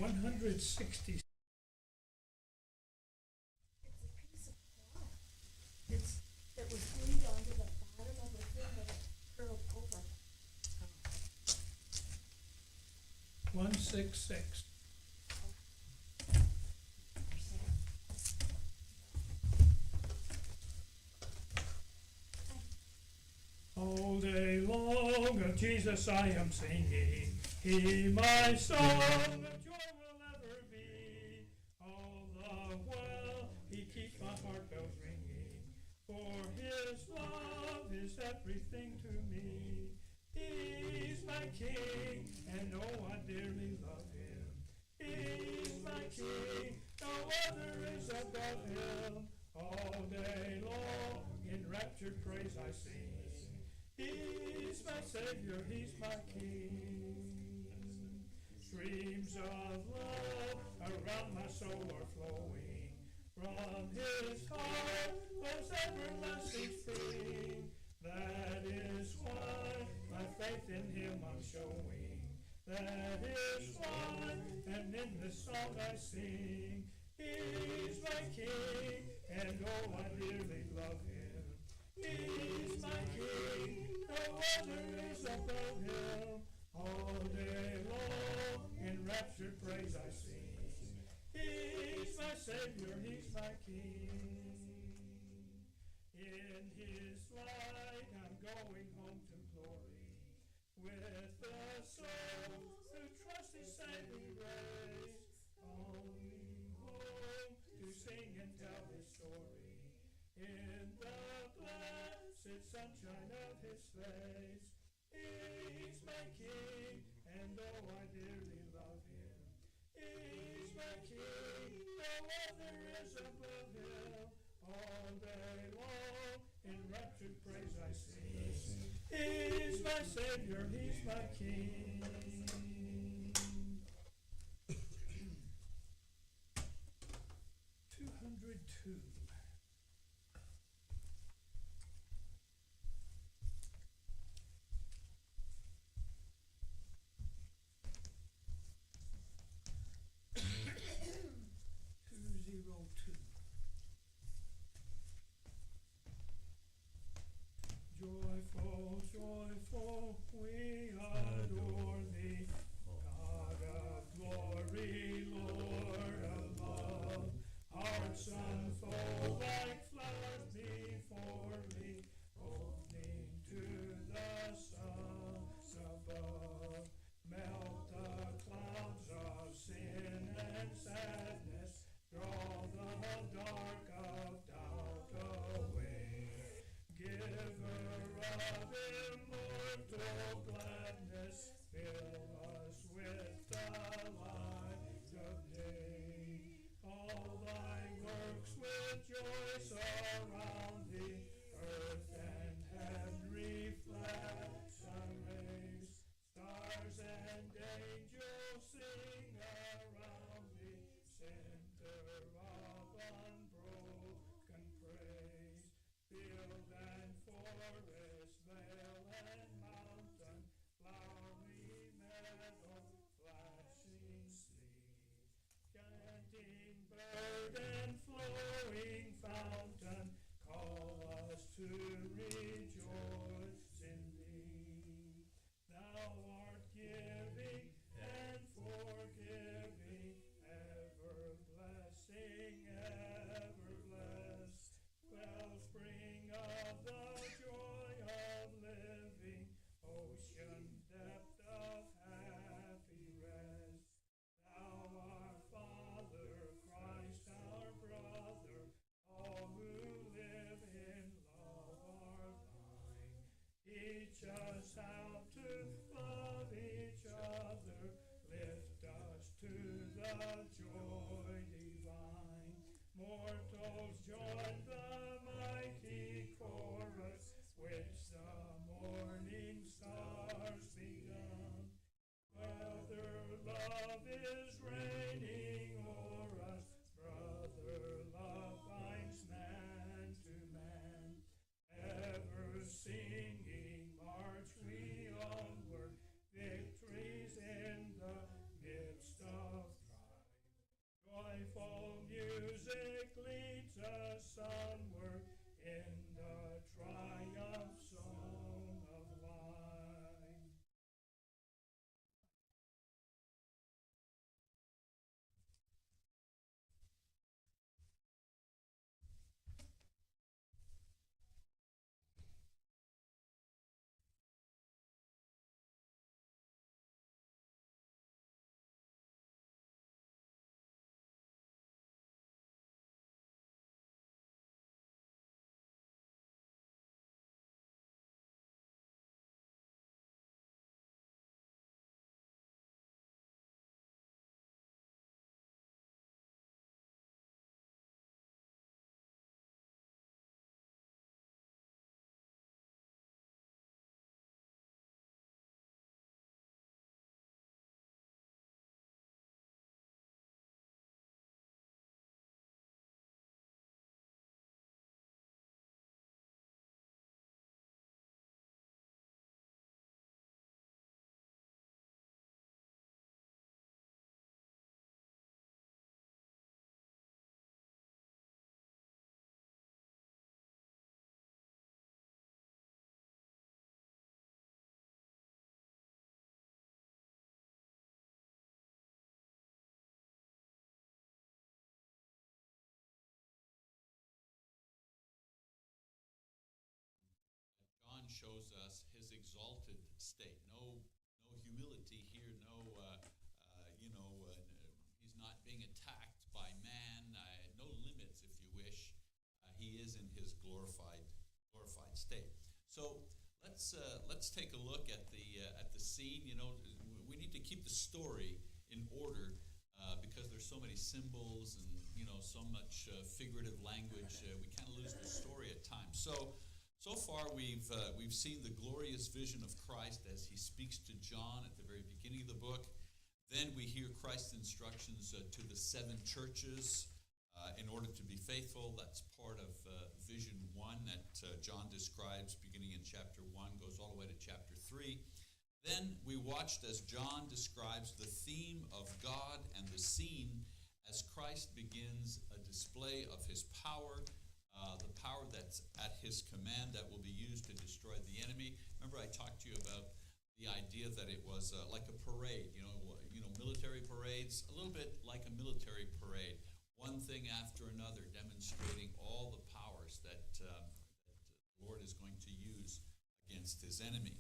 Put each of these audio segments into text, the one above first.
160. It's a piece of cloth. It was glued onto the bottom of the thing, but it curled over. 166. All day long of Jesus I am singing, He my song of joy will ever be. All the while He keeps my heart bells ringing, for His love is everything to me. He's my King, and oh, I dearly love Him. He's my King, no other is above Him. All day long in raptured praise I sing. He's my Savior, He's my King. Streams of love around my soul are flowing. From His heart flows everlasting spring. That is why my faith in Him I'm showing. That is why, and in this song I sing. He's my King, and oh, I dearly love Him. He's my King, no other is above Him. All day long in raptured praise I sing. He's my Savior, He's my King. In His light I'm going home to glory, with the souls who trust His saving grace. Going home to sing and tell His story, in the blessed sunshine of His face. He's my King, and oh, I dearly love Him. He's my King, no other is above Him. All day long in raptured praise I sing. He's my Savior, He's my King. 202. Joyful, joyful, we adore Thee, God of glory, Lord of love. Hearts unfold like flowers before Thee, opening to the stars above. Melt the clouds of sin and sadness, draw the dark of doubt away. Giver of immortal gladness, fill us with the light of day. All Thy works with joy surround Thee, earth and heaven reflect Thy rays. Stars and angels sing around Thee, center of unbroken praise. Field and forest, vale and mountain, flowery meadow, flashing sea, chanting bird and flowing fountain, call us to rejoice in Thee. Thou art giving and forgiving, ever blessing, ever blessed, wellspring of the joy of living, ocean depth of happy rest. Thou our Father, Christ our brother, all who live in love are Thine. Teach us how to love each other, lift us to the joy divine. Mortals join the mighty chorus, which the morning stars begun. Whether love is reigning o'er us, brother love binds man to man. Ever singing march we onward, victories in the midst of shows us his exalted state. No humility here. He's not being attacked by man. No limits, if you wish. He is in his glorified state. So let's take a look at the scene. We need to keep the story in order because there's so many symbols and so much figurative language. We kind of lose the story at times. So far we've seen the glorious vision of Christ as he speaks to John at the very beginning of the book. Then we hear Christ's instructions to the 7 churches in order to be faithful. That's part of Vision 1 that John describes beginning in chapter 1, goes all the way to chapter 3. Then we watched as John describes the theme of God and the scene as Christ begins a display of his power, the power that's at his command that will be used to destroy the enemy. Remember I talked to you about the idea that it was like a parade, military parades, a little bit like a military parade, one thing after another, demonstrating all the powers that the Lord is going to use against his enemy.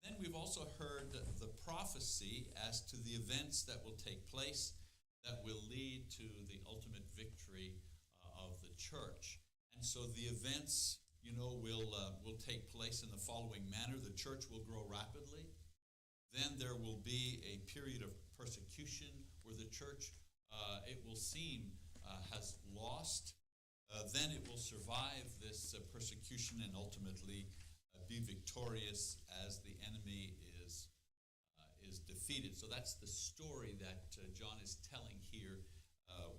Then we've also heard the prophecy as to the events that will take place that will lead to the ultimate victory of the church. And so the events, will take place in the following manner. The church will grow rapidly. Then there will be a period of persecution where the church, it will seem, has lost. Then it will survive this persecution and ultimately be victorious as the enemy is defeated. So that's the story that John is telling here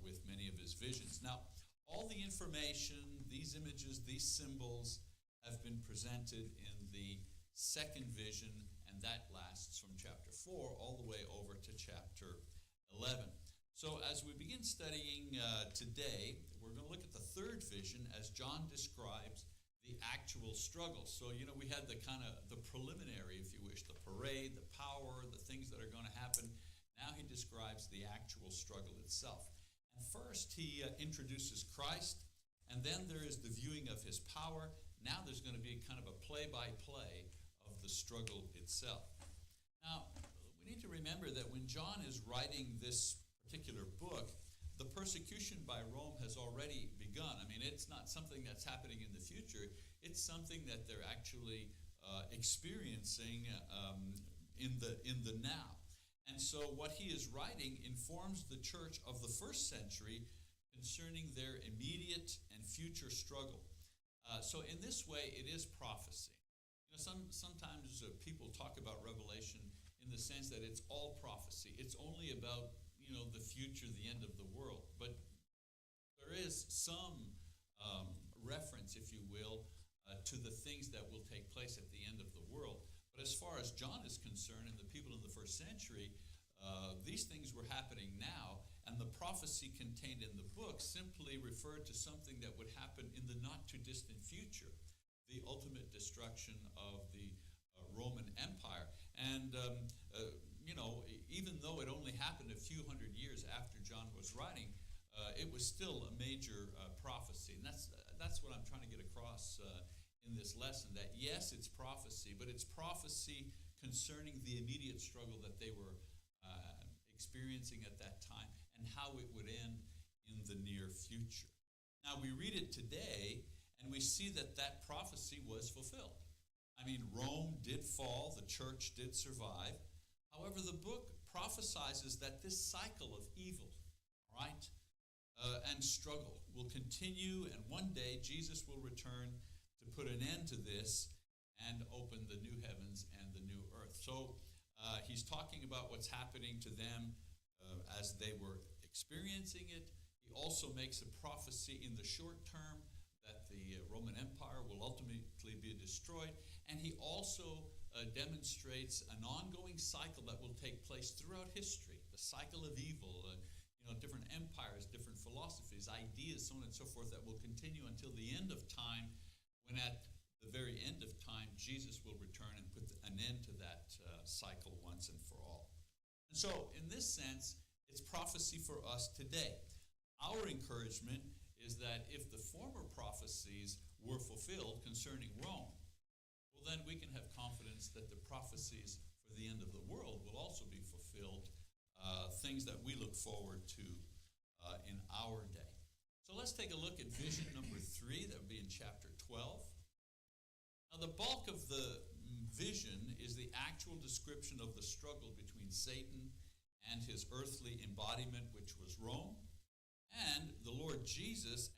with many of his visions. Now, all the information, these images, these symbols have been presented in the second vision, and that lasts from chapter 4 all the way over to chapter 11. So as we begin studying today, we're going to look at the third vision as John describes the actual struggle. So, we had the preliminary, if you wish, the parade, the power, the things that are going to happen. Now he describes the actual struggle itself. And first he introduces Christ, and then there is the viewing of his power. Now there's going to be kind of a play-by-play of the struggle itself. Now, we need to remember that when John is writing this particular book, the persecution by Rome has already begun. I mean, it's not something that's happening in the future. It's something that they're actually experiencing in the now. And so what he is writing informs the church of the first century concerning their immediate and future struggle. So in this way, it is prophecy. Sometimes people talk about Revelation in the sense that it's all prophecy. It's only about the future, the end of the world. But there is some reference, if you will, to the things that will take place at the end of the world. But as far as John is concerned and the people in the first century, these things were happening now, and the prophecy contained in the book simply referred to something that would happen in the not-too-distant future, the ultimate destruction of the Roman Empire. And even though it only happened a few hundred years after John was writing, it was still a major prophecy. And that's what I'm trying to get across in this lesson, that yes, it's prophecy, but it's prophecy concerning the immediate struggle that they were experiencing at that time and how it would end in the near future. Now, we read it today, and we see that that prophecy was fulfilled. I mean, Rome did fall, the church did survive. However, the book prophesizes that this cycle of evil, right, and struggle will continue, and one day Jesus will return to put an end to this and open the new heavens and the new earth. So he's talking about what's happening to them as they were experiencing it. He also makes a prophecy in the short term that the Roman Empire will ultimately be destroyed. And he also demonstrates an ongoing cycle that will take place throughout history, the cycle of evil, different empires, different philosophies, ideas, so on and so forth, that will continue until the end of time, when at the very end of time, Jesus will return and put an end to that cycle once and for all. And so, in this sense, it's prophecy for us today. Our encouragement is that if the former prophecies were fulfilled concerning Rome, well, then we evidence that the prophecies for the end of the world will also be fulfilled, things that we look forward to in our day. So let's take a look at vision number 3. That would be in chapter 12. Now, the bulk of the vision is the actual description of the struggle between Satan and his earthly embodiment, which was Rome, and the Lord Jesus.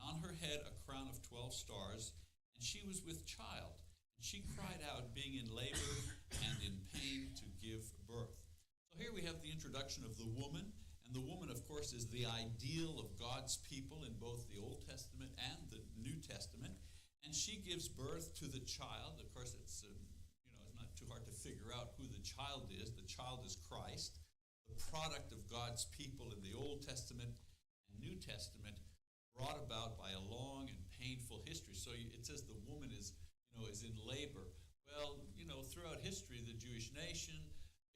On her head a crown of 12 stars, and she was with child. And she cried out, being in labor and in pain to give birth. So here we have the introduction of the woman, and the woman, of course, is the ideal of God's people in both the Old Testament and the New Testament. And she gives birth to the child. Of course, it's not too hard to figure out who the child is. The child is Christ, the product of God's people in the Old Testament and New Testament, brought about by a long and painful history. So it says the woman is in labor. Well, throughout history, the Jewish nation,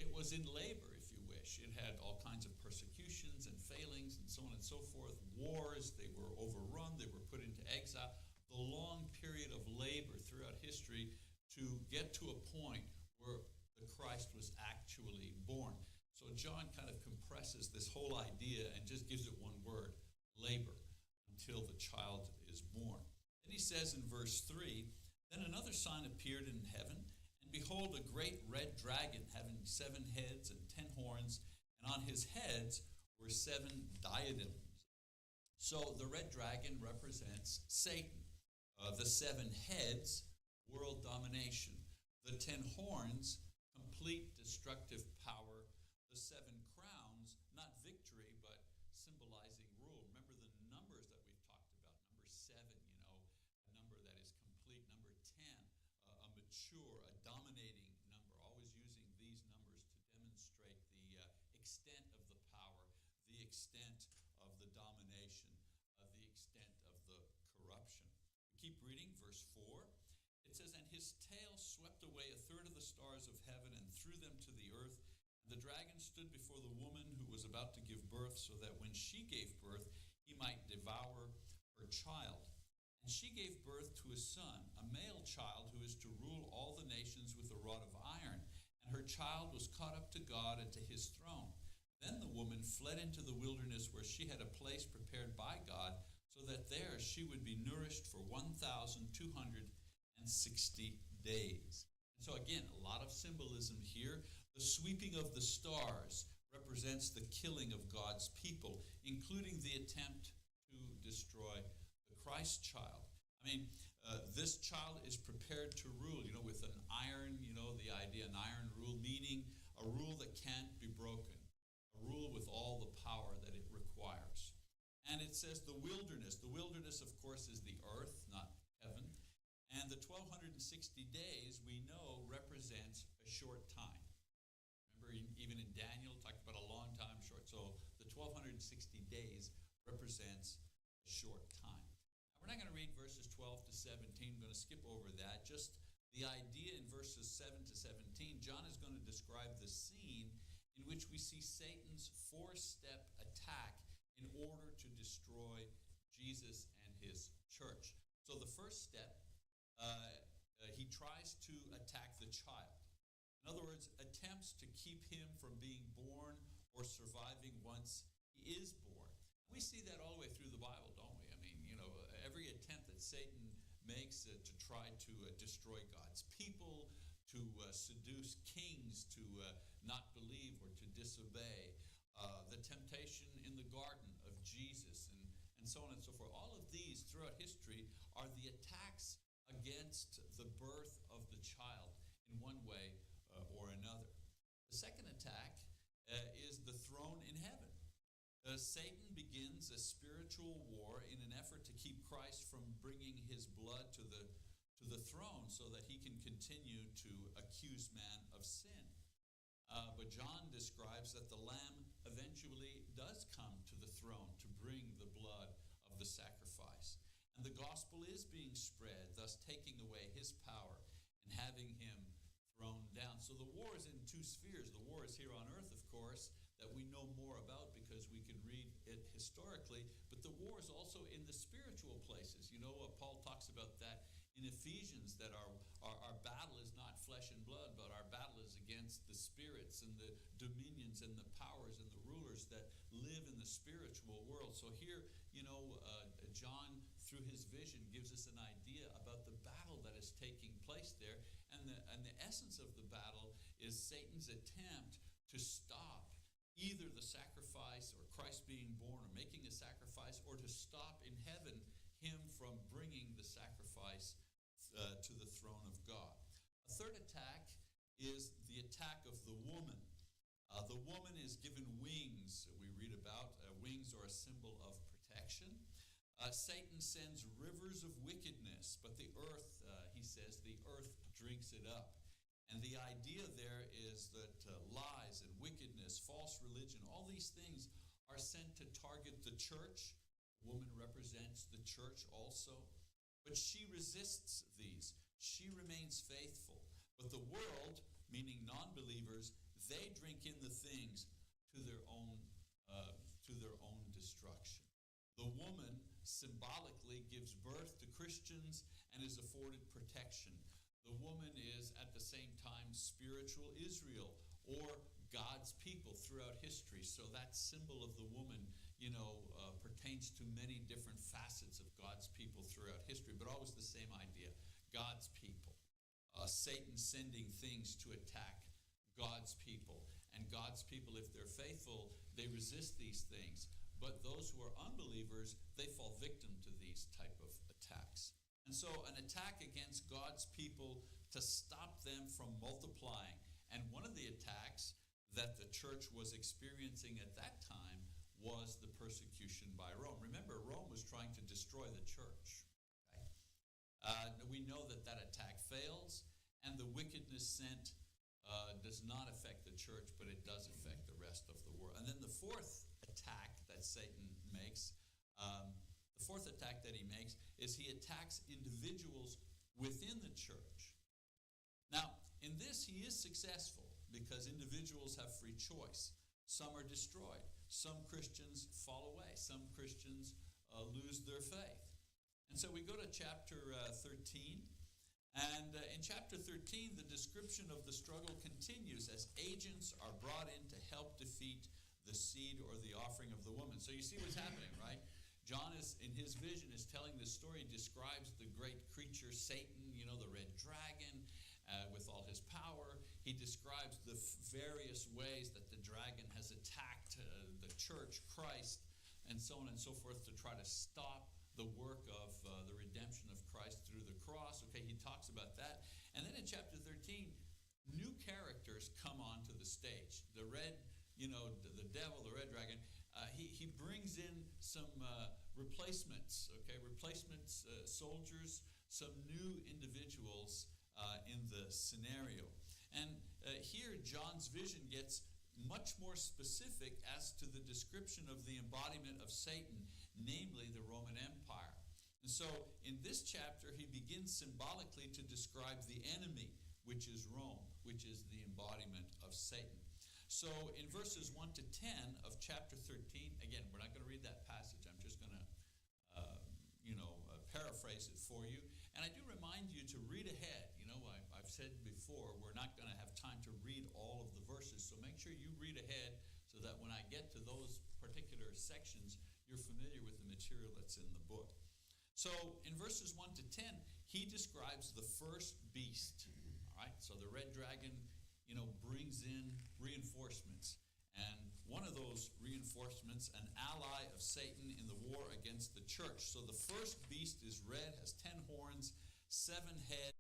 it was in labor, if you wish. It had all kinds of persecutions and failings and so on and so forth. Wars, they were overrun, they were put into exile. The long period of labor throughout history to get to a point where the Christ was actually born. So John kind of compresses this whole idea and just gives it one word: labor, until the child is born. Then he says in verse 3, then another sign appeared in heaven, and behold, a great red dragon having 7 heads and 10 horns, and on his heads were 7 diadems. So the red dragon represents Satan. The 7 heads, world domination. The 10 horns, complete destructive power. The 7 crowns, not victory, but symbolizing rule. Remember the numbers that we've talked about. Number 7, a number that is complete. Number 10, a mature, a dominating number. Always using these numbers to demonstrate the extent of the power, the extent of the domination, the extent of the corruption. We keep reading, verse 4. It says, and his tail swept away a third of the stars of heaven and threw them to the earth. The dragon stood before the woman who was about to give birth, so that when she gave birth, he might devour her child. And she gave birth to a son, a male child, who is to rule all the nations with a rod of iron. And her child was caught up to God and to his throne. Then the woman fled into the wilderness, where she had a place prepared by God, so that there she would be nourished for 1,260 days. And so again, a lot of symbolism here. The sweeping of the stars represents the killing of God's people, including the attempt to destroy the Christ child. This child is prepared to rule, with an iron, the idea, an iron rule, meaning a rule that can't be broken, a rule with all the power that it requires. And it says the wilderness. The wilderness, of course, is the earth, not heaven. And the 1,260 days, we know, represents a short time. Remember, even in Daniel, talked about a long time, short. So the 1,260 days represents a short time. Now, we're not going to read verses 12 to 17. I'm going to skip over that. Just the idea in verses 7 to 17, John is going to describe the scene in which we see Satan's 4-step attack in order to destroy Jesus and his church. So the first step, he tries to attack the child. In other words, attempts to keep him from being born or surviving once he is born. We see that all the way through the Bible, don't we? Every attempt that Satan makes to try to destroy God's people, to seduce kings to not believe or to disobey, the temptation in the garden of Jesus, and so on and so forth. All of these throughout history are the attacks against the birth of the child in one way or another. The second attack is the throne in heaven. Satan begins a spiritual war in an effort to keep Christ from bringing his blood to the throne, so that he can continue to accuse man of sin. But John describes that the Lamb eventually does come to the throne to bring the blood of the sacrifice. And the gospel is being spread, thus taking away his power and having him thrown down. So the war is in two spheres. The war is here on earth, of course, that we know more about because we can read it historically, but the war is also in the spiritual places. You know, Paul talks about that in Ephesians, that our battle is not flesh and blood, but our battle is against the spirits and the dominions and the powers and the rulers that live in the spiritual world. So here, John, through his vision, gives us an idea about the battle that is taking place there. And the essence of the battle is Satan's attempt to stop either the sacrifice or Christ being born or making a sacrifice, or to stop in heaven him from bringing the sacrifice to the throne of God. A third attack is the attack of the woman. The woman is given wings, we read about. Wings are a symbol of protection. Satan sends rivers of wickedness, but the earth, he says, the earth drinks it up. And the idea there is that lies and wickedness, false religion, all these things are sent to target the church. The woman represents the church also. But she resists these. She remains faithful. But the world, meaning non-believers, they drink in the things to their own destruction. The woman symbolically gives birth to Christians and is afforded protection. The woman is at the same time spiritual Israel, or God's people throughout history. So that symbol of the woman, pertains to many different facets of God's people throughout history, but always the same idea: God's people. Satan sending things to attack God's people. And God's people, if they're faithful, they resist these things. But those who are unbelievers, they fall victim to these type of attacks. And so an attack against God's people to stop them from multiplying. And one of the attacks that the church was experiencing at that time was the persecution by Rome. Remember, Rome was trying to destroy the church. Okay? We know that attack fails, and the wickedness sent does not affect the church, but it does affect the rest of the world. And then the fourth attack that Satan makes, is he attacks individuals within the church. Now, in this, he is successful because individuals have free choice. Some are destroyed. Some Christians fall away. Some Christians lose their faith. And so we go to chapter 13. And in chapter 13, the description of the struggle continues as agents are brought in to help defeat the seed or the offering of the woman. So you see what's happening, right? John is, in his vision, is telling this story, describes the great creature, Satan, the red dragon, with all his power. He describes the various ways that the dragon has attacked the church, Christ, and so on and so forth, to try to stop the work of the redemption of Christ through the cross. Okay, he talks about that. And then in chapter 13, new characters come onto the stage. The red, the devil, the red dragon, he brings in some replacements, soldiers, some new individuals in the scenario. And here John's vision gets much more specific as to the description of the embodiment of Satan, namely the Roman Empire. And so in this chapter, he begins symbolically to describe the enemy, which is Rome, which is the embodiment of Satan. So in verses 1 to 10 of chapter 13, again, we're not going to read that passage. I'm just going to, paraphrase it for you. And I do remind you to read ahead. I've said before, we're not going to have time to read all of the verses. So make sure you read ahead so that when I get to those particular sections, you're familiar with the material that's in the book. So in verses 1 to 10, he describes the first beast. All right, so the red dragon, brings in reinforcements. And one of those reinforcements, an ally of Satan in the war against the church. So the first beast is red, has 10 horns, 7 heads.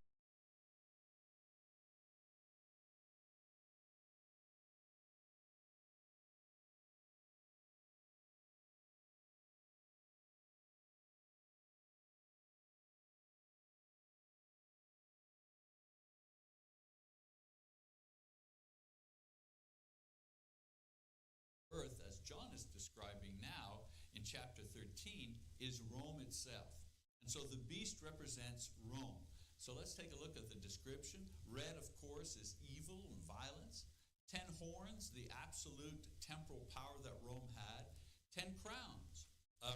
John is describing now in chapter 13 is Rome itself. And so the beast represents Rome. So let's take a look at the description. Red, of course, is evil and violence. 10 horns, the absolute temporal power that Rome had. 10 crowns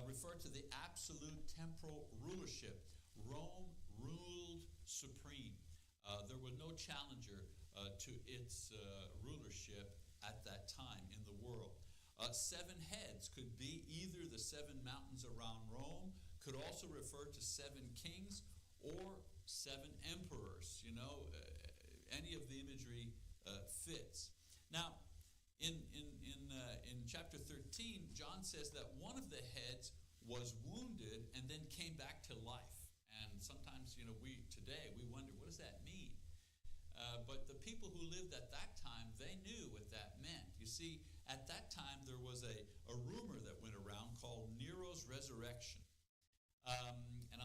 refer to the absolute temporal rulership. Rome ruled supreme. There was no challenger to its rulership at that time in the world. 7 heads could be either the 7 mountains around Rome, could also refer to 7 kings or 7 emperors. Any of the imagery fits. Now, in chapter 13, John says that one of the heads was wounded and then came back to life. And sometimes, today we wonder, what does that mean? But the people who lived at that time, they knew what that meant. You see, at that time there was a rumor that went around called Nero's resurrection.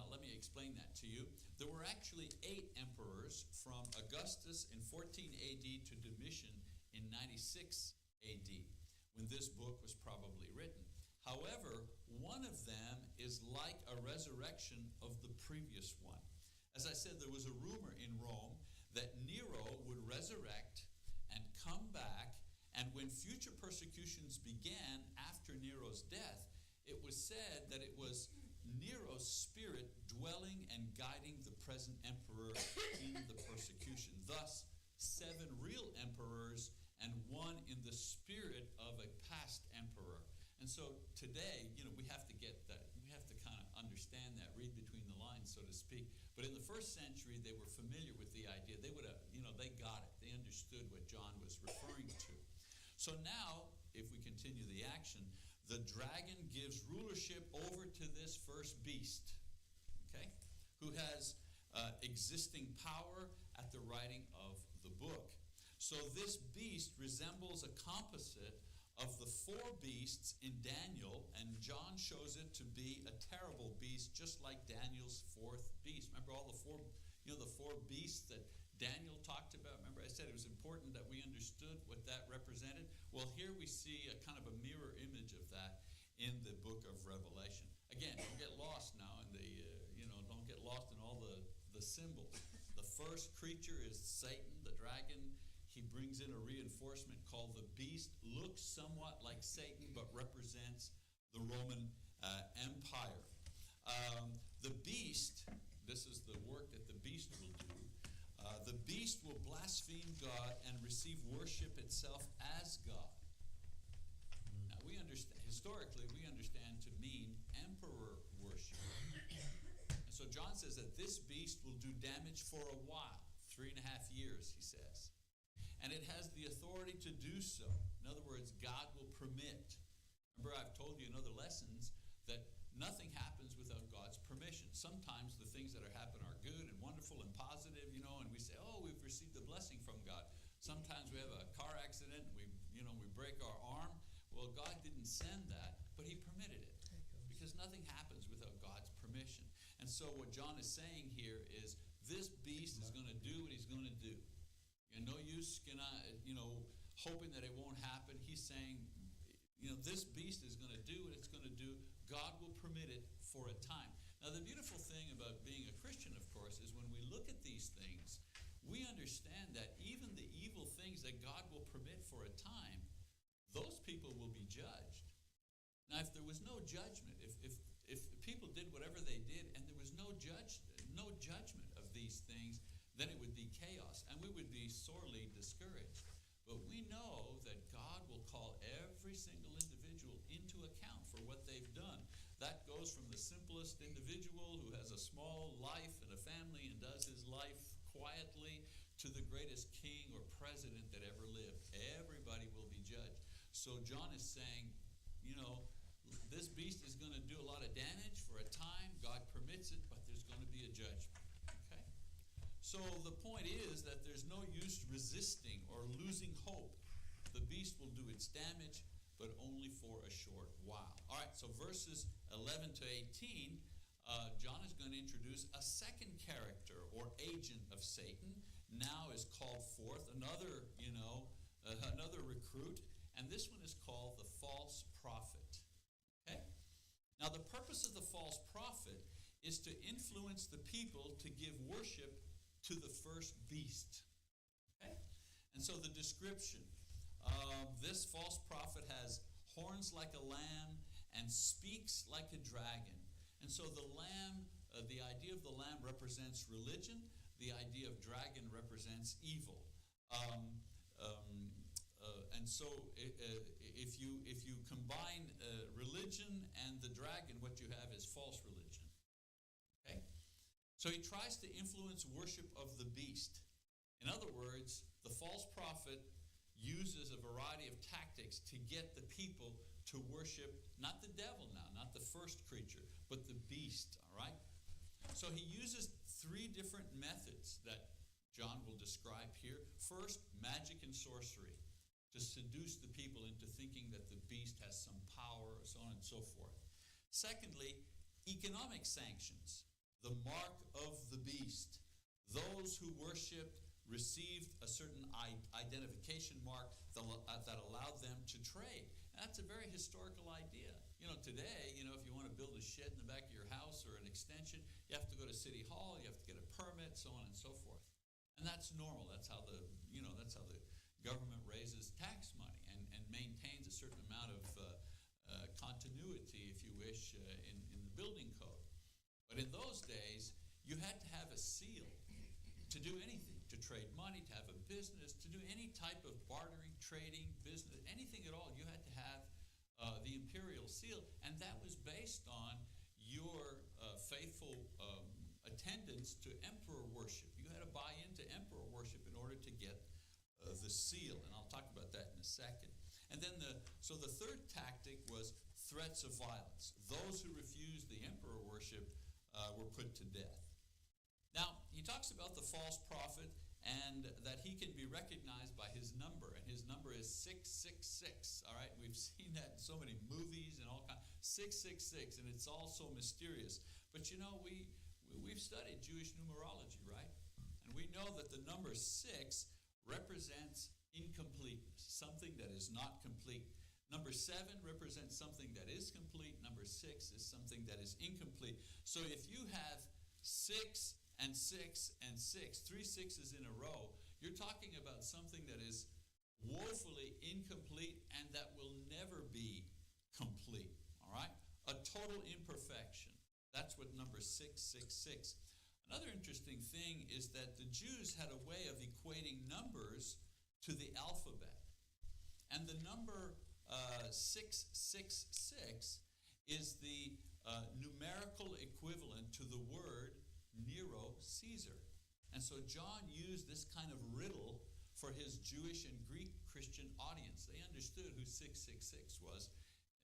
Let me explain that to you. There were actually 8 emperors from Augustus in 14 AD to Domitian in 96 AD, when this book was probably written. However, one of them is like a resurrection of the previous one. As I said, there was a rumor in Rome that Nero would resurrect and come back, and when future persecutions began after Nero's death, it was said that it was Nero's spirit dwelling and guiding the present emperor in the persecution. Thus, 7 real emperors and 1 in the spirit of a past emperor. And so today, we have to get that. We have to kind of understand that, read between the lines, so to speak. But in the first century, they were familiar with the idea. They would have, they got it. They understood what John was referring to. So now, if we continue the action, the dragon gives rulership over to this first beast, okay, who has existing power at the writing of the book. So this beast resembles a composite of the 4 beasts in Daniel, and John shows it to be a terrible beast, just like Daniel's 4th beast. Remember all the 4 beasts that Daniel talked about? Remember I said it was important that we understood what that represented? Well, here we see a kind of a mirror image of that in the book of Revelation. Again, don't get lost now in the, don't get lost in all the symbols. The first creature is Satan, the dragon. He brings in a reinforcement called the beast. Looks somewhat like Satan, but represents the Roman Empire. The beast, this is the work that the beast will do. The beast will blaspheme God and receive worship itself as God. Now, we understand, historically, we understand to mean emperor worship. And so John says that this beast will do damage for a while, 3.5 years, he says. And it has the authority to do so. In other words, God will permit. Remember, I've told you in other lessons that nothing happens without God's permission. Sometimes the things that are happening are good and wonderful and positive, and we say, oh, we've received a blessing from God. Sometimes we have a car accident and we break our arm. Well, God didn't send that, but he permitted it, because nothing happens without God's permission. And so what John is saying here is this beast is going to do what he's going to do. No use, hoping that it won't happen. He's saying, this beast is going to do what it's going to do. God will permit it for a time. Now, the beautiful thing about being a Christian, of course, is when we look at these things, we understand that even the evil things that God will permit for a time, those people will be judged. Now, if there was no judgment, if people did whatever they did and there was no judgment of these things, then it would be chaos, and we would be sorely discouraged. But we know that God will call every single individual into account for what they've done. That goes from the simplest individual who has a small life and a family and does his life quietly to the greatest king or president that ever lived. Everybody will be judged. So John is saying, this beast is going to do a lot of damage for a time. God permits it, but there's going to be a judgment. Okay? So the point is that there's no use resisting or losing hope. The beast will do its damage, but only for a short while. All right, so verses 11 to 18, John is going to introduce a second character or agent of Satan. Now is called forth another recruit, and this one is called the false prophet. Okay? Now, the purpose of the false prophet is to influence the people to give worship to the first beast. Okay? And so the description, this false prophet has horns like a lamb and speaks like a dragon. And so the lamb, the idea of the lamb represents religion. The idea of dragon represents evil. And so if you combine religion and the dragon, what you have is false religion. Okay? So he tries to influence worship of the beast. In other words, the false prophet uses a variety of tactics to get the people to worship not the devil now, not the first creature, but the beast, all right? So he uses three different methods that John will describe here. First, magic and sorcery, to seduce the people into thinking that the beast has some power, so on and so forth. Secondly, economic sanctions, the mark of the beast. Those who worshipped received a certain identification mark that allowed them to trade. And that's a very historical idea. Today, if you want to build a shed in the back of your house or an extension, you have to go to City Hall, you have to get a permit, so on and so forth. And that's normal. That's how the government raises tax money and maintains a certain amount of continuity, if you wish, in the building code. But in those days, you had to have a seal to do anything, to trade money, to have a business, to do any type of bartering, trading, business, anything at all. You had to have the imperial seal, and that was based on your faithful attendance to emperor worship. You had to buy into emperor worship in order to get the seal, and I'll talk about that in a second. And then the third tactic was threats of violence. Those who refused the emperor worship were put to death. Now, he talks about the false prophet and that he can be recognized by his number, and his number is 666. All right, we've seen that in so many movies and all kinds. 666, and it's all so mysterious. But we've studied Jewish numerology, right? And we know that the number 6 represents incompleteness, something that is not complete. Number 7 represents something that is complete. Number 6 is something that is incomplete. So if you have 6 and 6 and 6, 3 6s in a row, you're talking about something that is woefully incomplete and that will never be complete, all right? A total imperfection. That's what number 666. Another interesting thing is that the Jews had a way of equating numbers to the alphabet. And the number 666 is the numerical equivalent to the word Nero Caesar. And so John used this kind of riddle for his Jewish and Greek Christian audience. They understood who 666 was.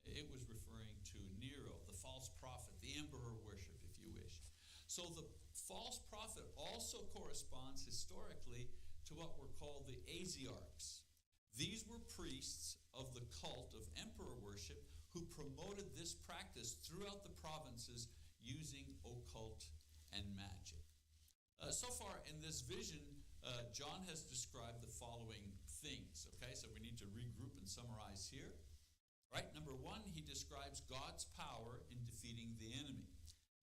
It was referring to Nero, the false prophet, the emperor worship, if you wish. So the false prophet also corresponds historically to what were called the Asiarchs. These were priests of the cult of emperor worship who promoted this practice throughout the provinces using occult and magic. So far in this vision, John has described the following things. Okay, so we need to regroup and summarize here. Right, number 1, he describes God's power in defeating the enemy.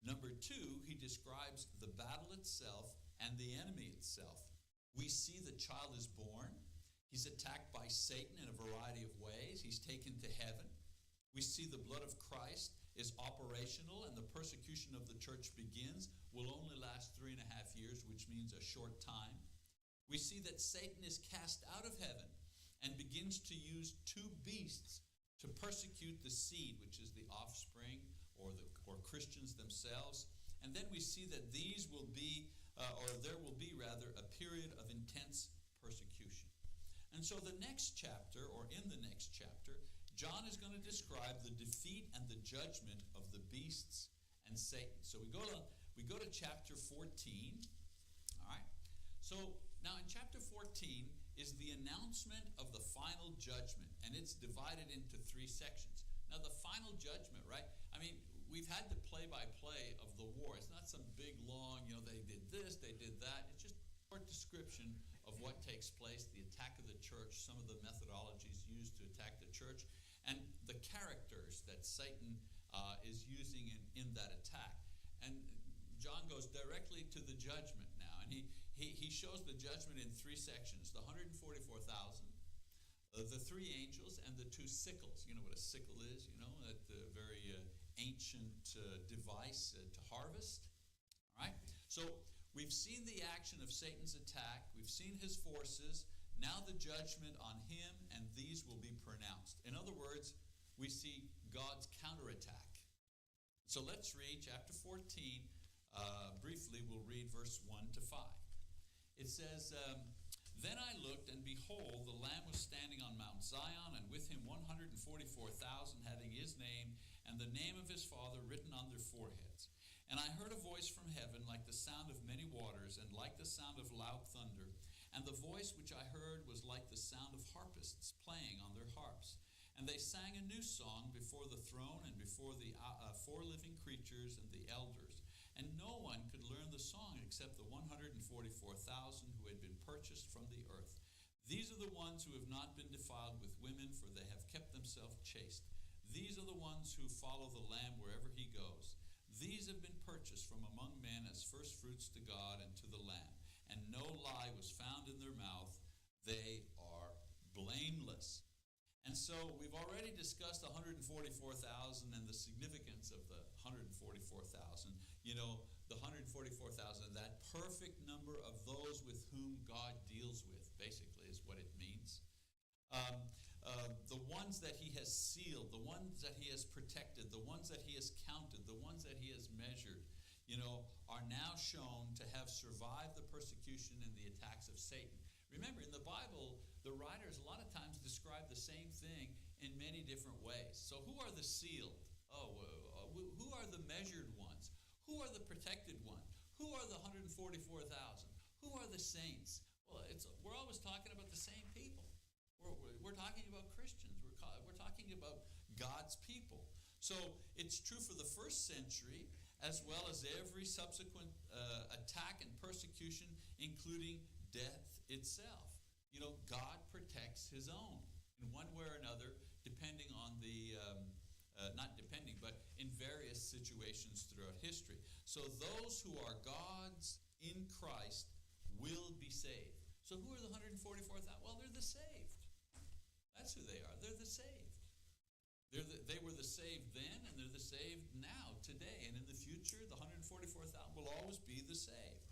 Number 2, he describes the battle itself and the enemy itself. We see the child is born. He's attacked by Satan in a variety of ways. He's taken to heaven. We see the blood of Christ is operational, and the persecution of the church begins, will only last 3.5 years, which means a short time. We see that Satan is cast out of heaven and begins to use 2 beasts to persecute the seed, which is the offspring or Christians themselves. And then we see that there will be a period of intense persecution. And so the next chapter, or in the next chapter, John is going to describe the defeat and the judgment of the beasts and Satan. So we go to chapter 14. All right. So now in chapter 14 is the announcement of the final judgment, and it's divided into 3 sections. Now the final judgment, right? I mean, we've had the play-by-play of the war. It's not some big, long, they did this, they did that. It's just a short description of what takes place, the attack of the church, some of the methodologies used used to attack the church, and the characters that Satan is using in that attack. And John goes directly to the judgment now, and he shows the judgment in three sections: the 144,000, the three angels, and the two sickles. You know what a sickle is, that very ancient device to harvest. All right? So we've seen the action of Satan's attack. We've seen his forces. Now the judgment on him, and these will be pronounced. In other words, we see God's counterattack. So let's read chapter 14. Briefly, we'll read verse 1 to 5. It says, Then I looked, and behold, the Lamb was standing on Mount Zion, and with him 144,000, having his name and the name of his Father written on their foreheads. And I heard a voice from heaven like the sound of many waters, and like the sound of loud thunder. And the voice which I heard was like the sound of harpists playing on their harps. And they sang a new song before the throne and before the four living creatures and the elders. And no one could learn the song except the 144,000 who had been purchased from the earth. These are the ones who have not been defiled with women, for they have kept themselves chaste. These are the ones who follow the Lamb wherever he goes. These have been purchased from among men as first fruits to God and to the Lamb. And no lie was found in their mouth. They are blameless. And so we've already discussed 144,000 and the significance of the 144,000. The 144,000, that perfect number of those with whom God deals with, basically, is what it means. The ones that he has sealed, the ones that he has protected, the ones that he has counted, the ones that he has measured, are now shown to have survived the persecution and the attacks of Satan. Remember, in the Bible, the writers a lot of times describe the same thing in many different ways. So who are the sealed? Who are the measured ones? Who are the protected ones? Who are the 144,000? Who are the saints? Well, we're always talking about the same people. We're talking about Christians. We're talking about God's people. So it's true for the first century as well as every subsequent attack and persecution, including death itself. God protects his own in one way or another, depending on not depending, but in various situations throughout history. So those who are God's in Christ will be saved. So who are the 144,000? Well, they're the saved. That's who they are. They're the saved. They were the saved then, and they're the saved now, today. And in the future, the 144,000 will always be the saved.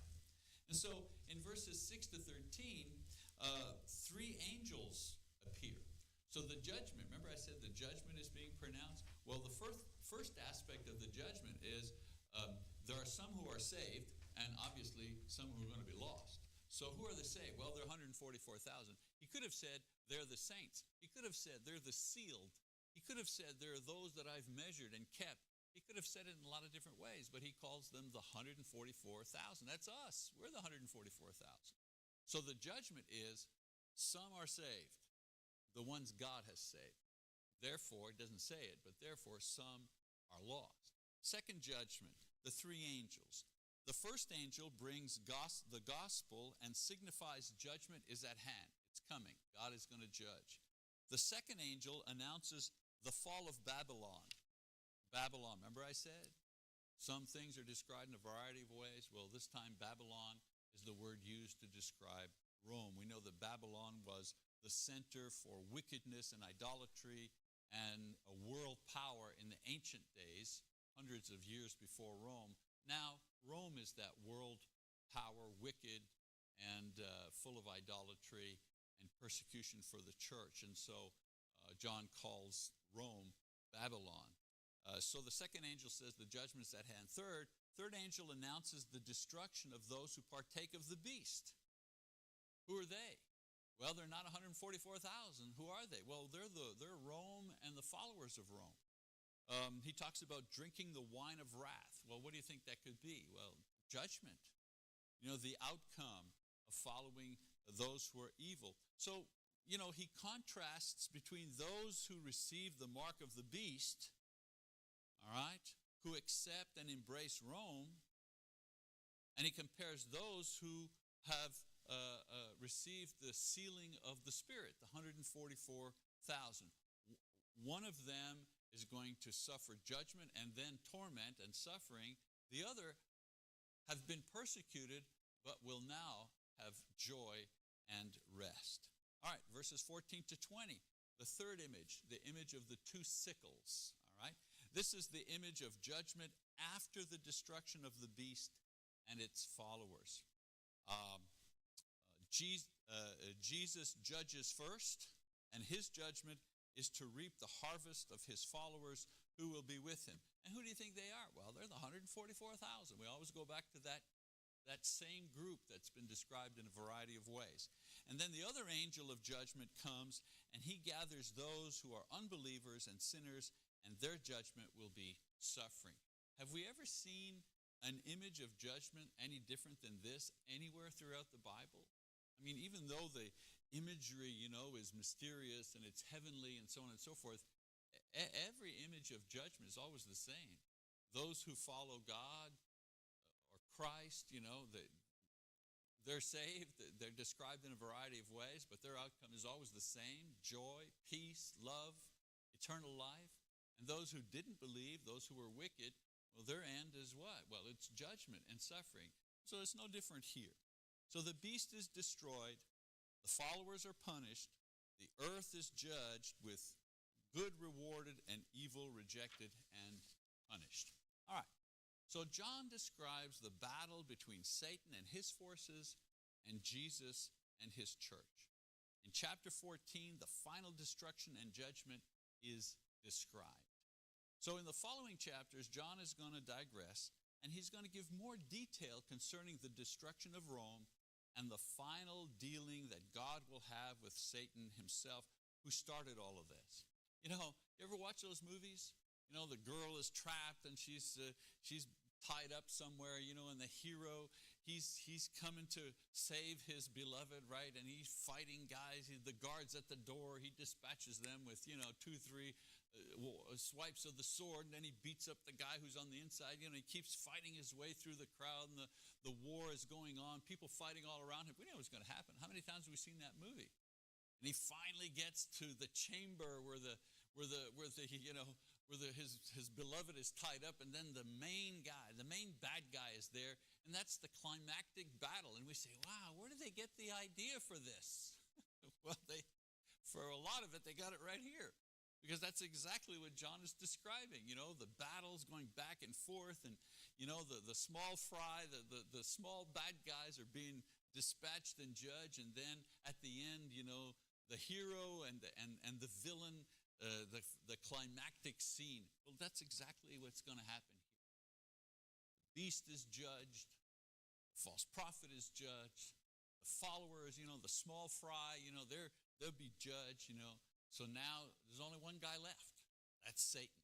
And so in verses 6 to 13, three angels appear. So the judgment, remember I said the judgment is being pronounced? Well, the first aspect of the judgment is there are some who are saved, and obviously some who are going to be lost. So who are the saved? Well, they're 144,000. He could have said they're the saints. He could have said they're the sealed. He could have said there are those that I've measured and kept. He could have said it in a lot of different ways, but he calls them the 144,000. That's us. We're the 144,000. So the judgment is some are saved, the ones God has saved. Therefore, it doesn't say it, but therefore some are lost. Second judgment, the three angels. The first angel brings the gospel and signifies judgment is at hand. It's coming. God is going to judge. The second angel announces the fall of Babylon. Babylon, remember I said? Some things are described in a variety of ways. Well, this time Babylon is the word used to describe Rome. We know that Babylon was the center for wickedness and idolatry and a world power in the ancient days, hundreds of years before Rome. Now, Rome is that world power, wicked and full of idolatry and persecution for the church. And so John calls Rome Babylon. So the second angel says the judgment is at hand. Third angel announces the destruction of those who partake of the beast. Who are they? Well, they're not 144,000. Who are they? Well, they're Rome and the followers of Rome. He talks about drinking the wine of wrath. Well, what do you think that could be? Well, judgment. The outcome of following those who are evil. So, he contrasts between those who receive the mark of the beast, all right, who accept and embrace Rome, and he compares those who have received the sealing of the Spirit, the 144,000 One of them is going to suffer judgment and then torment and suffering. The other have been persecuted but will now have joy and rest. All right, verses 14 to 20. The third image, the image of the two sickles. All right, this is the image of judgment after the destruction of the beast and its followers. Jesus judges first, and his judgment is to reap the harvest of his followers who will be with him. And who do you think they are? Well, they're the 144,000. We always go back to that same group that's been described in a variety of ways. And then the other angel of judgment comes, and he gathers those who are unbelievers and sinners, and their judgment will be suffering. Have we ever seen an image of judgment any different than this anywhere throughout the Bible? I mean, even though the imagery, is mysterious and it's heavenly and so on and so forth, every image of judgment is always the same. Those who follow God or Christ, they're saved. They're described in a variety of ways, but their outcome is always the same: joy, peace, love, eternal life. And those who didn't believe, those who were wicked, well, their end is what? Well, it's judgment and suffering. So it's no different here. So the beast is destroyed, the followers are punished, the earth is judged with good rewarded and evil rejected and punished. All right, so John describes the battle between Satan and his forces and Jesus and his church. In chapter 14, the final destruction and judgment is described. So in the following chapters, John is going to digress, and he's going to give more detail concerning the destruction of Rome and the final dealing that God will have with Satan himself, who started all of this. You ever watch those movies? The girl is trapped and she's tied up somewhere, and the hero, he's coming to save his beloved, right? And he's fighting guys, the guards at the door, he dispatches them with, 2-3 swipes of the sword, and then he beats up the guy who's on the inside. He keeps fighting his way through the crowd, and the war is going on, people fighting all around him. We know what's going to happen. How many times have we seen that movie? And he finally gets to the chamber where his beloved is tied up, and then the main bad guy is there, and that's the climactic battle. And we say, wow, where did they get the idea for this? Well, for a lot of it, they got it right here, because that's exactly what John is describing. The battles going back and forth, and the small fry, the small bad guys are being dispatched and judged, and then at the end, the hero and the villain, the climactic scene. Well, that's exactly what's going to happen here. The beast is judged, the false prophet is judged, the followers, the small fry, they'll be judged, So now there's only one guy left. That's Satan.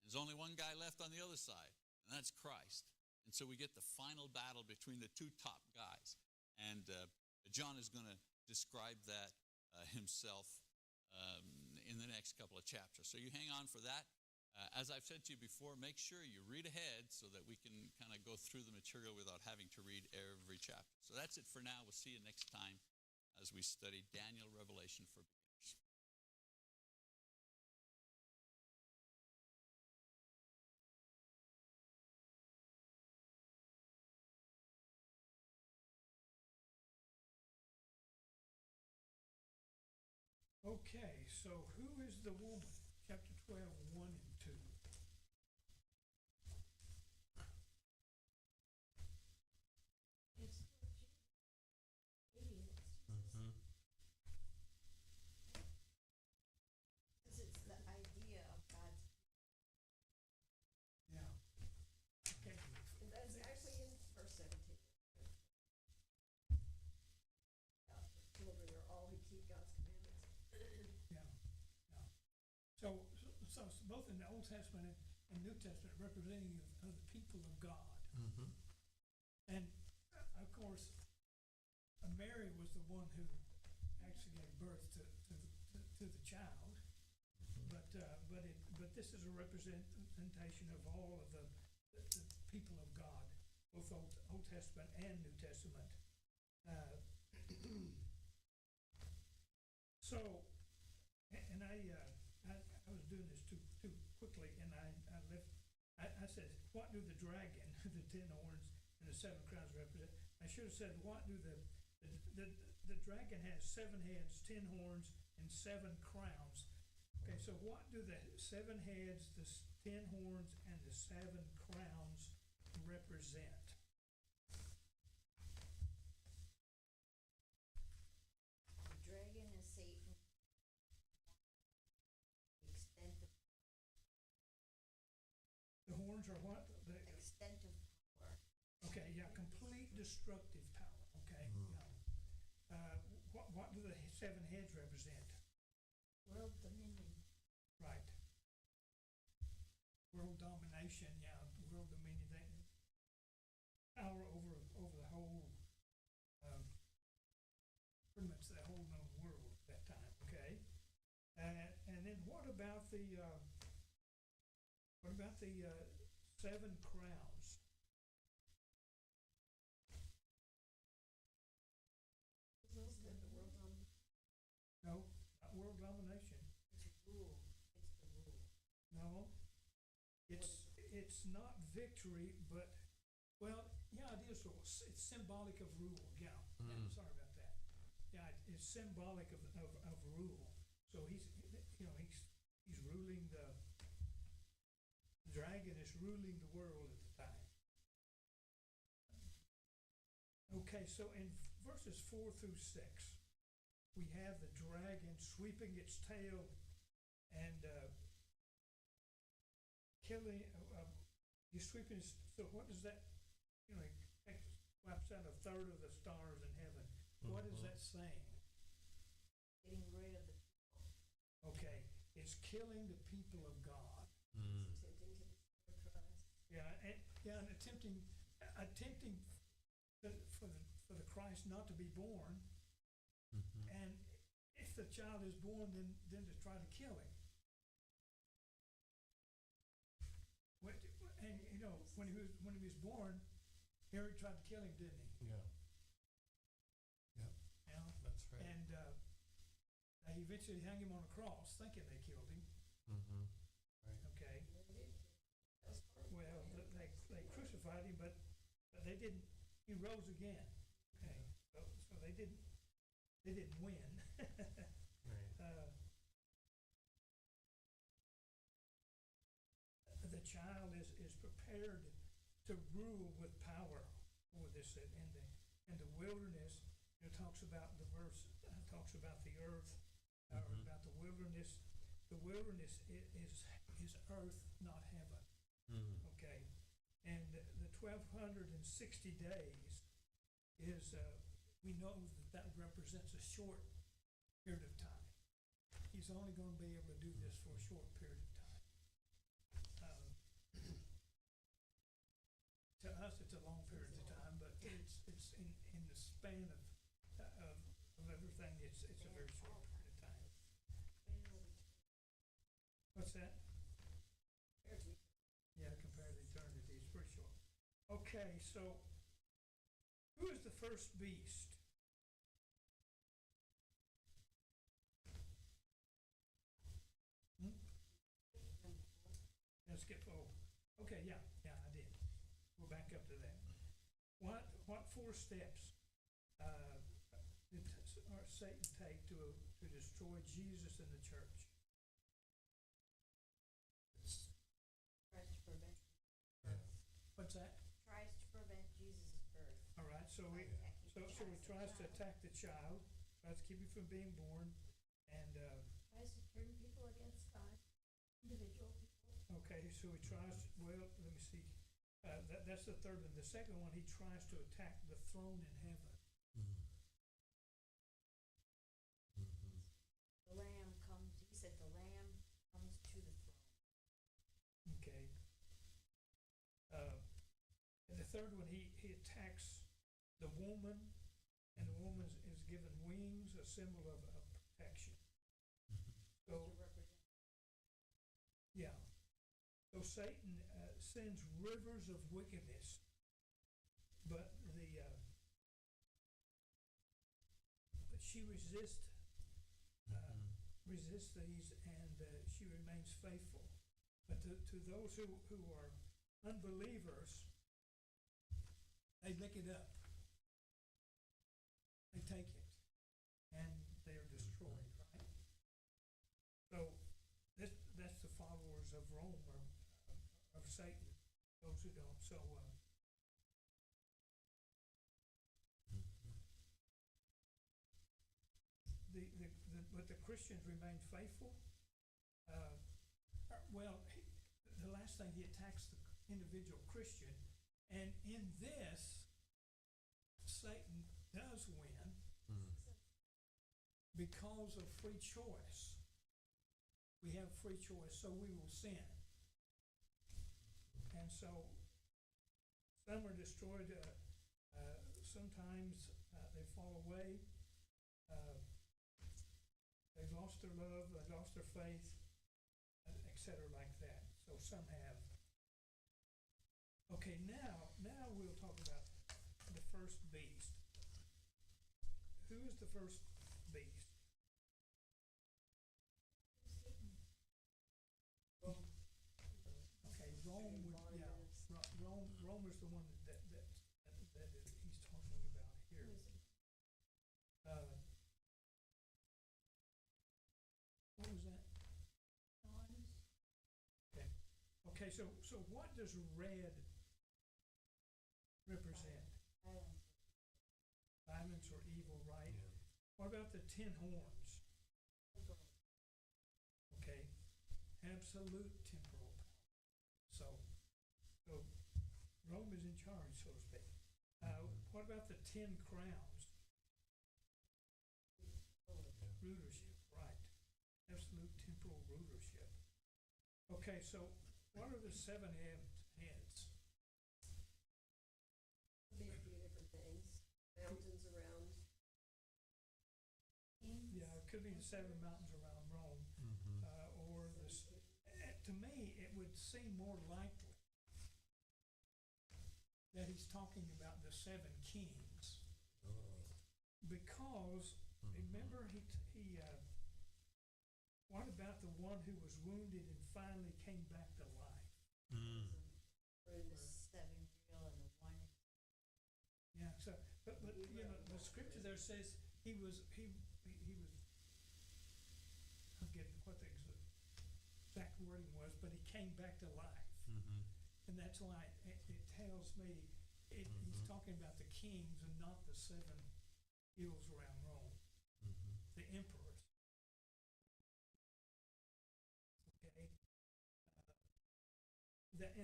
There's only one guy left on the other side, and that's Christ. And so we get the final battle between the two top guys. And John is going to describe that himself in the next couple of chapters. So you hang on for that. As I've said to you before, make sure you read ahead so that we can kind of go through the material without having to read every chapter. So that's it for now. We'll see you next time as we study Daniel, Revelation for beginners. Okay, so who is the woman? Chapter 12, 1 and 2. It's maybe it's because it's the idea of God's. Yeah. Okay. And that's actually in verse 17. Children are all who keep God's commandments. Yeah. So both in the Old Testament and New Testament, representing of the people of God. Mm-hmm. And of course, Mary was the one who actually gave birth to the child. But this is a representation of all of the people of God, both Old Testament and New Testament. So, I was doing this too quickly, and I said, what do the dragon, the 10 horns, and the 7 crowns represent? I should have said, what do the dragon has 7 heads, 10 horns, and 7 crowns. Okay, so what do the 7 heads, the 10 horns, and the 7 crowns represent? The dragon is Satan. The extent of The horns are what? extent of power. Okay, yeah, complete destructive power. Okay, yeah. What do the 7 heads represent? World dominion. Right. World domination, yeah, world dominion, power over the whole, pretty much the whole known world at that time. Okay, and then what about the 7 crowns? Isn't that the world domination? No, not world domination. It's rule. It's the rule. No, it's not victory, but, well, yeah, it is. It's symbolic of rule. Yeah, yeah, sorry about that. Yeah, it's symbolic of rule. So he's ruling the dragon is ruling the world at the time. Okay, so in verses 4 through 6, we have the dragon sweeping its tail and killing. He's sweeping. So what does that? He wipes out a third of the stars in heaven. What is that saying? Getting rid of the people. Okay, it's killing the people of God. Attempting to destroy Christ. And attempting for the Christ not to be born. And if the child is born, then to try to kill him. And when he was born, Herod tried to kill him, didn't he? Yeah. Yep. Yeah. That's right. And they eventually hung him on a cross, thinking they killed him. Right. Okay. They did. That was part of the Well, plan. they crucified him, but they didn't. He rose again. Okay. So they didn't win. Right. The child is prepared to rule with power over this in the wilderness. It talks about the verse talks about the earth, or about the wilderness. The wilderness is earth, not heaven. Okay, and the 1260 days is we know that represents a short period of time. He's only going to be able to do this for a short period of time. To us, it's a long period of time, but it's in the span of everything. It's a very short period of time. What's that? Yeah, compared to eternity, it's pretty short. Okay, so who is the first beast? Let's skip over. Okay, yeah, I did. We'll back up to that. What 4 steps did Satan take to destroy Jesus and the church? Tries to prevent. What's that? Tries to prevent Jesus' birth. All right, so By he attacking the tries to child. attack the child, tries to keep him from being born, and Tries to turn people against God. Individual people. okay, so he tries. Well, let me see. That's the third one. The second one, he tries to attack the throne in heaven. The lamb comes. He said the lamb comes to the throne. Okay. And the third one, he attacks the woman, and the woman is given wings, a symbol of protection. So, To represent. yeah. So Satan sends rivers of wickedness, but she resists resists these, and she remains faithful. But to those who are unbelievers, they lick it up. They take it, and they are destroyed, right? So that's the followers of Rome, or of Satan, those who don't. So but the Christians remain faithful. The last thing, he attacks the individual Christian, and in this, Satan does win because of free choice. We have free choice, so we will sin. And so some are destroyed. Sometimes they fall away. They've lost their love, they've lost their faith, etc. like that. So some have. Okay, now we'll talk about the first beast. Who is the first beast? Okay, Rome is the one that he's talking about here. What was that? Okay, so what does red represent? Violence or evil, right? Yeah. What about the 10 horns? Okay, absolute temporal power. So Rome is in charge, so to speak. What about the 10 crowns? Rulership, right? Absolute temporal rulership. Okay, so what are the 7 heads? Could be a few different things. Mountains around. Yeah, it could be the 7 mountains around Rome, or this. To me, it would seem more likely that he's talking about the 7 kings, because remember what about the one who was wounded and finally came back to life? Through the 7 real and the 1. Yeah. So, but you know, the scripture there says he was. I forget what the exact wording was, but he came back to life, and that's why it tells me he's talking about the kings and not the 7 hills around Rome, the emperors. Okay, that I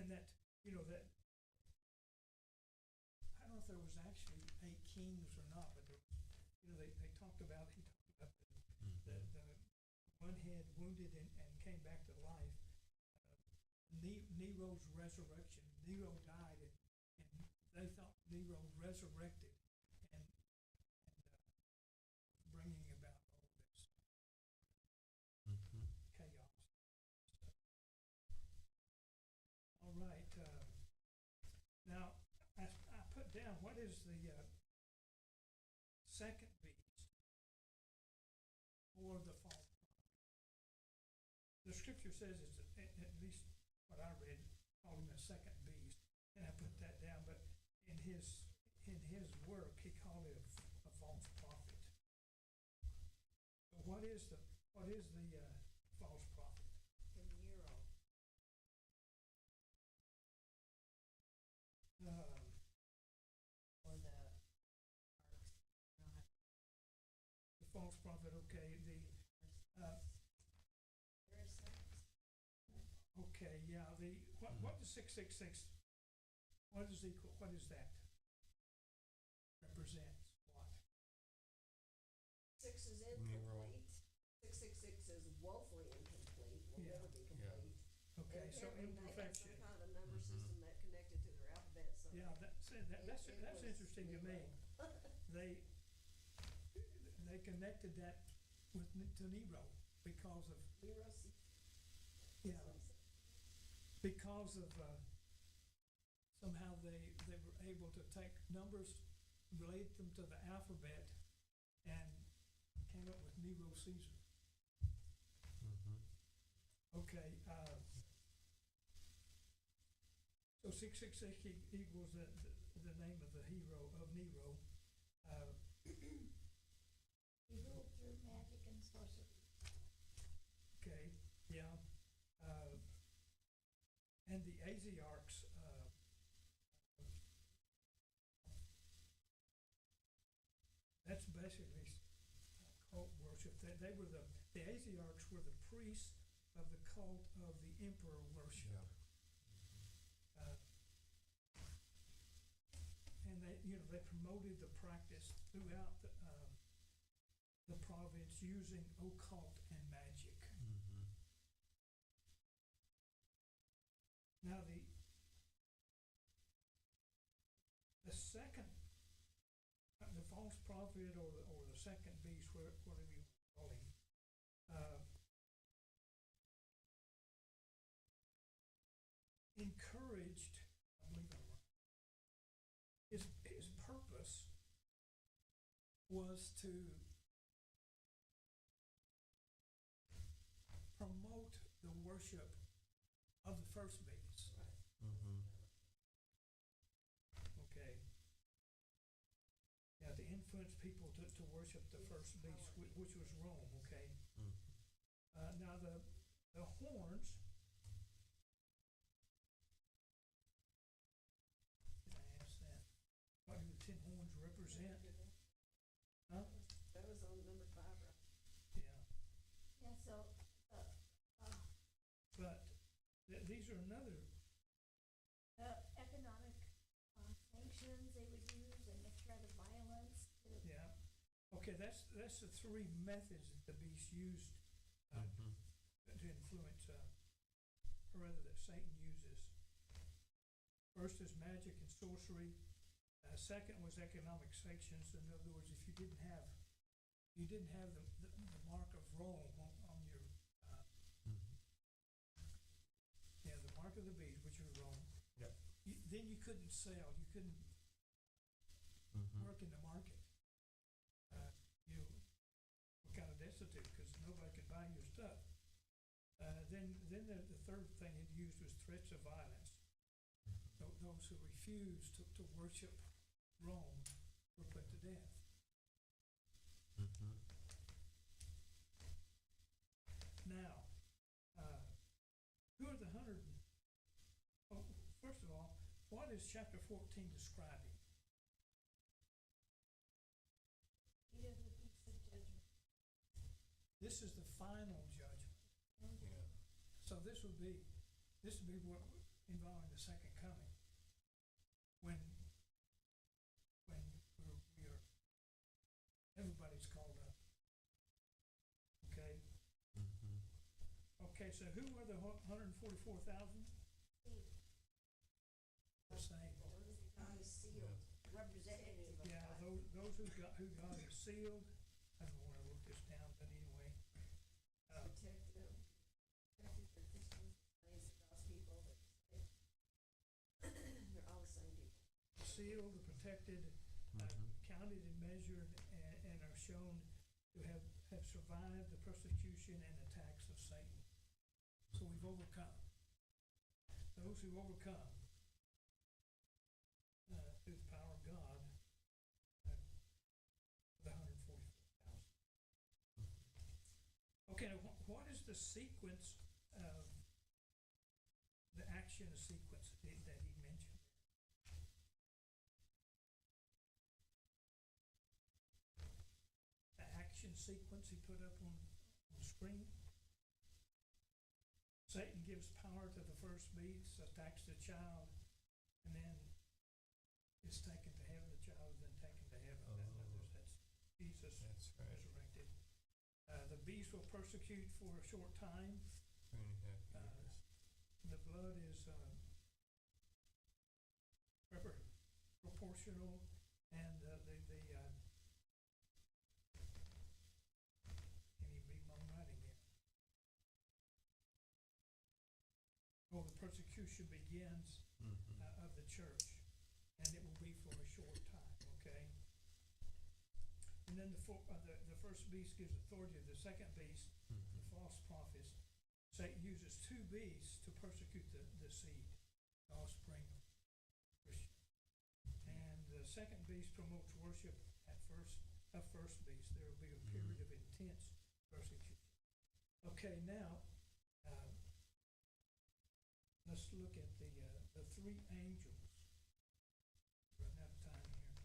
don't know if there was actually 8 kings or not, but there was, they talked about the one head wounded and came back to life. Nero's resurrection. Nero died, and they thought Nero resurrected and bringing about all this chaos. All right. Now, I put down, what is the second beast or the false prophet? The scripture says it's at least what I read, called him the second beast, and I put that down. But in his work, he called it a false prophet. So what is the false prophet? Nero. Or The false prophet. Okay. Okay. Yeah. What does 666? What is equal? What is that? Represents what? 6 is incomplete. 666 is woefully incomplete. Will Yeah. never be complete. Okay. And So apparently they had imperfection. some kind of a number system that connected to their alphabet. So Yeah. That's was interesting to me. Nero. They connected that to Nero because of Nero. because of somehow they were able to take numbers, relate them to the alphabet, and came up with Nero Caesar. Okay, so 666 equals the name of the hero, of Nero. He ruled through magic and sorcery. Okay, yeah. And the Asiarchs, that's basically cult worship. They were the Asiarchs were the priests of the cult of the emperor worship. Yeah. And they promoted the practice throughout the province using occult and magic. Mm-hmm. Now the second, the false prophet or the second beast, whatever you call him, encouraged, I believe I'm right, his purpose was to promote the worship of the first beast. Mm-hmm. Okay. Yeah, to influence people to worship the first beast, which was Rome. Okay. Mm-hmm. Now the horns. Did I ask that? What do the 10 horns represent? Huh? That was on number 5, right? Yeah. Yeah, so, But these are another. economic sanctions they would use and a threat of violence to, Yeah. Okay, that's the three methods that the beast used Mm-hmm. to influence, or rather that Satan uses. First is magic and sorcery. Second was economic sanctions. In other words, if you didn't have the mark of Rome on your, Mm-hmm. the mark of the beast, which is Rome. Yep. Then you couldn't sell. You couldn't Mm-hmm. work in the market. You were kind of destitute because nobody could buy your stuff. Then the third thing it used was threats of violence. Those who refused to worship Rome were put to death. Mm-hmm. Now, who are the 100? Oh, first of all, what is chapter 14 describing? he does the beast of judgment. This is the final judgment. Yeah. So this would be what involving the second coming, when we are everybody's called up. Okay. Mm-hmm. Okay. So who were the 144,000? Steve, The same. God is sealed, representative of Yeah. God. Those who God has sealed. I don't want to look this down, but anyway. Protect them. Protected for Christians, against God's people, but they're all the same people. Sealed, protected, Mm-hmm. counted and measured, and are shown to have survived the persecution and attacks of Satan. So we've overcome. Those who overcome through the power of God, the 144,000. Okay, now what is the sequence of the action sequence that he mentioned? The action sequence he put up on the screen. Satan gives power to the first beast, attacks the child, and then is taken to heaven. The child is then taken to heaven. That's Jesus That's right. resurrected. The beast will persecute for a short time. 3.5 years. The blood is proportional, and can you read my own writing here? Oh, the persecution begins Mm-hmm. of the church, and it will be for a short time. Okay. And then the first beast gives authority to the second beast, Mm-hmm. the false prophets, Satan uses two beasts to persecute the seed, the offspring of Christians. And the second beast promotes worship at first beast. There will be a period of intense persecution. Okay, now let's look at the three angels. Running out of time here.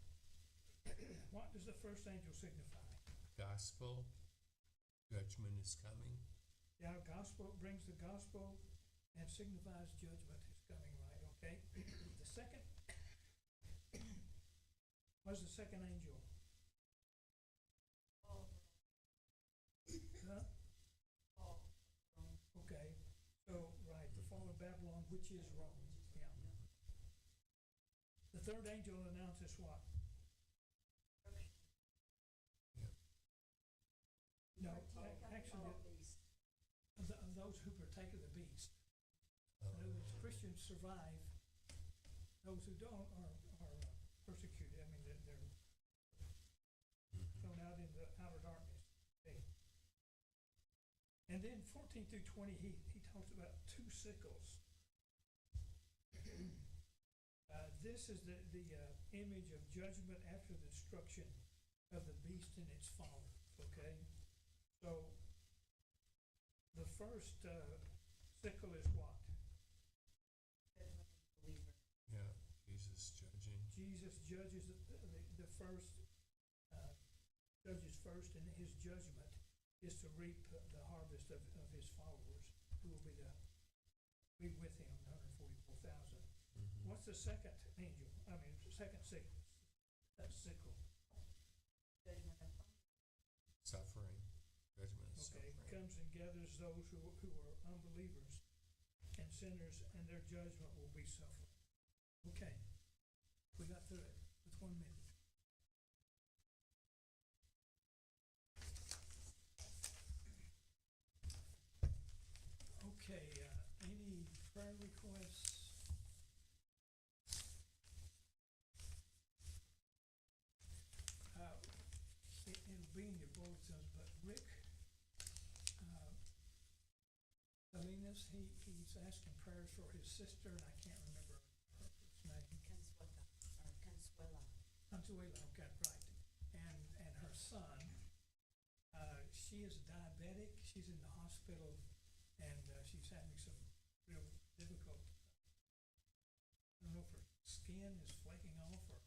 What does the first angel signify? Gospel, judgment is coming. Yeah, gospel brings the gospel and signifies judgment is coming, right? Okay. The second, what's the second angel? All Huh? Okay. So, right, the fall of Babylon, which is Rome. Yeah. The third angel announces what? No, actually, those who partake of the beast. In other words, Christians survive. Those who don't are persecuted. I mean, they're thrown out in the outer darkness. Okay. And then 14 through 20, he talks about two sickles. This is the image of judgment after the destruction of the beast and its followers. Okay, so the first sickle is what? believer. Yeah, Jesus judging. Jesus judges the first, judges first, and his judgment is to reap the harvest of his followers, who will be with him, 144,000. What's the second angel? I mean, the second sickle. Judgment and Suffering. Judgment is Okay, suffering. comes and gathers those who are unbelievers and sinners, and their judgment will be suffering. Okay, we got through it with 1 minute. Okay, any prayer requests? It'll be in your bulletins, but Rick Salinas, he's asking prayers for his sister, and I can't remember her first name. Consuela. Consuela, okay, right. And her son, she is diabetic, she's in the hospital, and she's having some real difficult, I don't know if her skin is flaking off or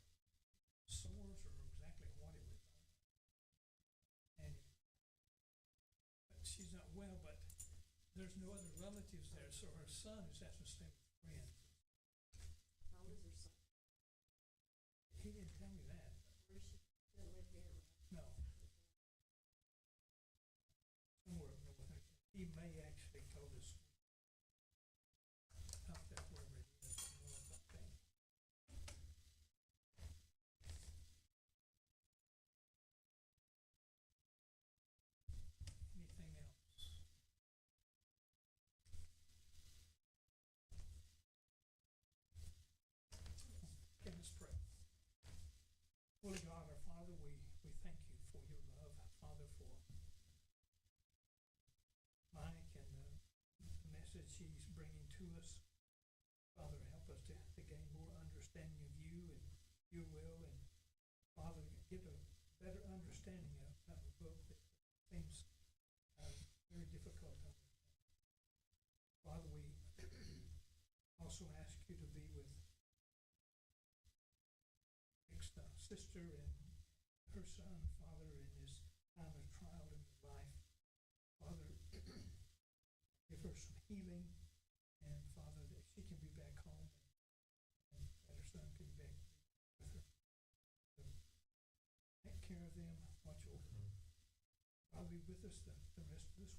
sores or exactly what it was. And but she's not well, but there's no other relatives there, so her son is having to stay with friends. How old is her son? He didn't tell me that. Where is she? She doesn't live here, right? No. Somewhere up north. He may actually go to school. Up there, wherever it is, north, I think. Anything else? Okay, let's pray. Holy God, our Father, we thank you for your love, Father, for Mike and the message he's bringing to us. Father, help us to gain more understanding of you and your will, and Father, get a better understanding of a book that seems very difficult to understand. Father, we also ask you to be with Nick's sister and her son, Father, in this time of trial in his life. Father, give her some healing, and Father, that she can be back home, and that her son can be back with her. So, take care of them, watch over them. Father, be with us the rest of this